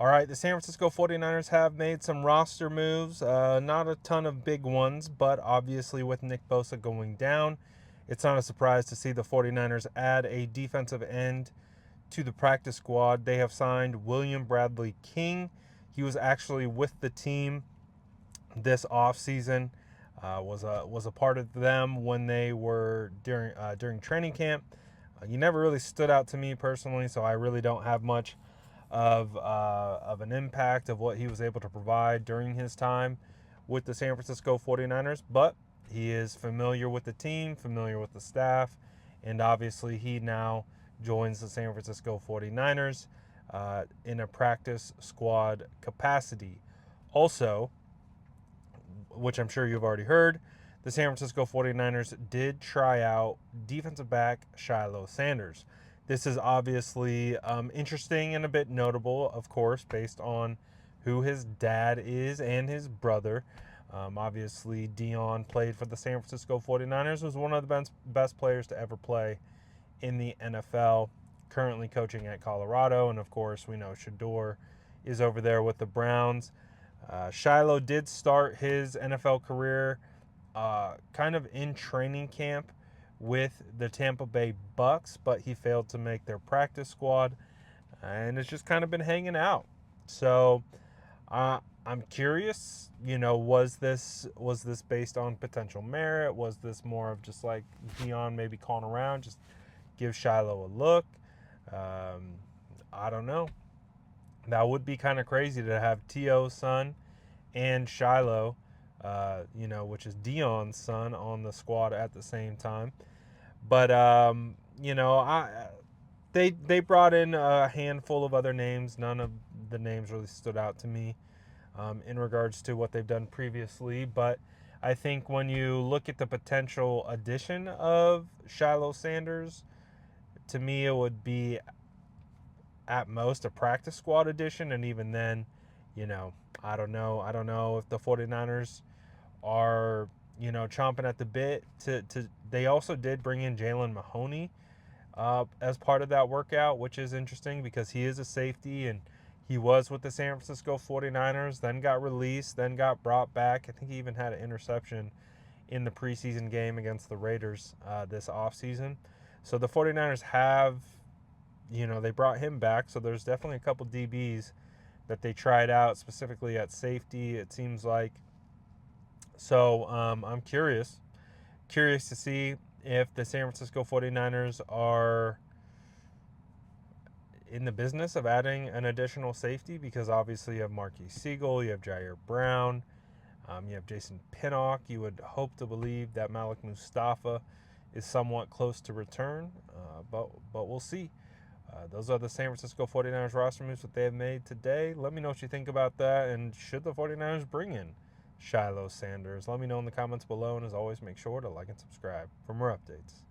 All right, the San Francisco 49ers have made some roster moves. Not a ton of big ones, but obviously with Nick Bosa going down, it's not a surprise to see the 49ers add a defensive end to the practice squad. They have signed William Bradley King. He was actually with the team this offseason. Was a part of them when they were during training camp. He never really stood out to me personally, so I really don't have much of an impact of what he was able to provide during his time with the San Francisco 49ers, but he is familiar with the team, familiar with the staff, and obviously he now joins the San Francisco 49ers in a practice squad capacity. Also, which I'm sure you've already heard, the San Francisco 49ers did try out defensive back Shiloh Sanders. This is obviously interesting and a bit notable, of course, based on who his dad is and his brother. Obviously, Deion played for the San Francisco 49ers, was one of the best players to ever play in the NFL, currently coaching at Colorado. And of course, we know Shador is over there with the Browns. Shiloh did start his NFL career kind of in training camp with the Tampa Bay Bucks, but he failed to make their practice squad, and it's just kind of been hanging out. So I'm curious. Was this based on potential merit? Was this more of just like Dion maybe calling around, just give Shiloh a look? Um, I don't know. That would be kind of crazy to have T.O.'s son and Shiloh, which is Dion's son, on the squad at the same time. But they brought in a handful of other names. None of the names really stood out to me in regards to what they've done previously. But I think when you look at the potential addition of Shiloh Sanders, to me it would be at most a practice squad addition, and even then, I don't know. I don't know if the 49ers are, chomping at the bit to they also did bring in Jalen Mahoney as part of that workout, which is interesting because he is a safety and he was with the San Francisco 49ers, then got released, then got brought back. I think he even had an interception in the preseason game against the Raiders this offseason. So the 49ers have, they brought him back. So there's definitely a couple DBs that they tried out specifically at safety, it seems like. So I'm curious to see if the San Francisco 49ers are in the business of adding an additional safety, because obviously you have Marquise Siegel, you have Jair Brown, you have Jason Pinnock. You would hope to believe that Malik Mustafa is somewhat close to return, but we'll see. Those are the San Francisco 49ers roster moves that they have made today. Let me know what you think about that, and should the 49ers bring in Shiloh Sanders? Let me know in the comments below, and as always, make sure to like and subscribe for more updates.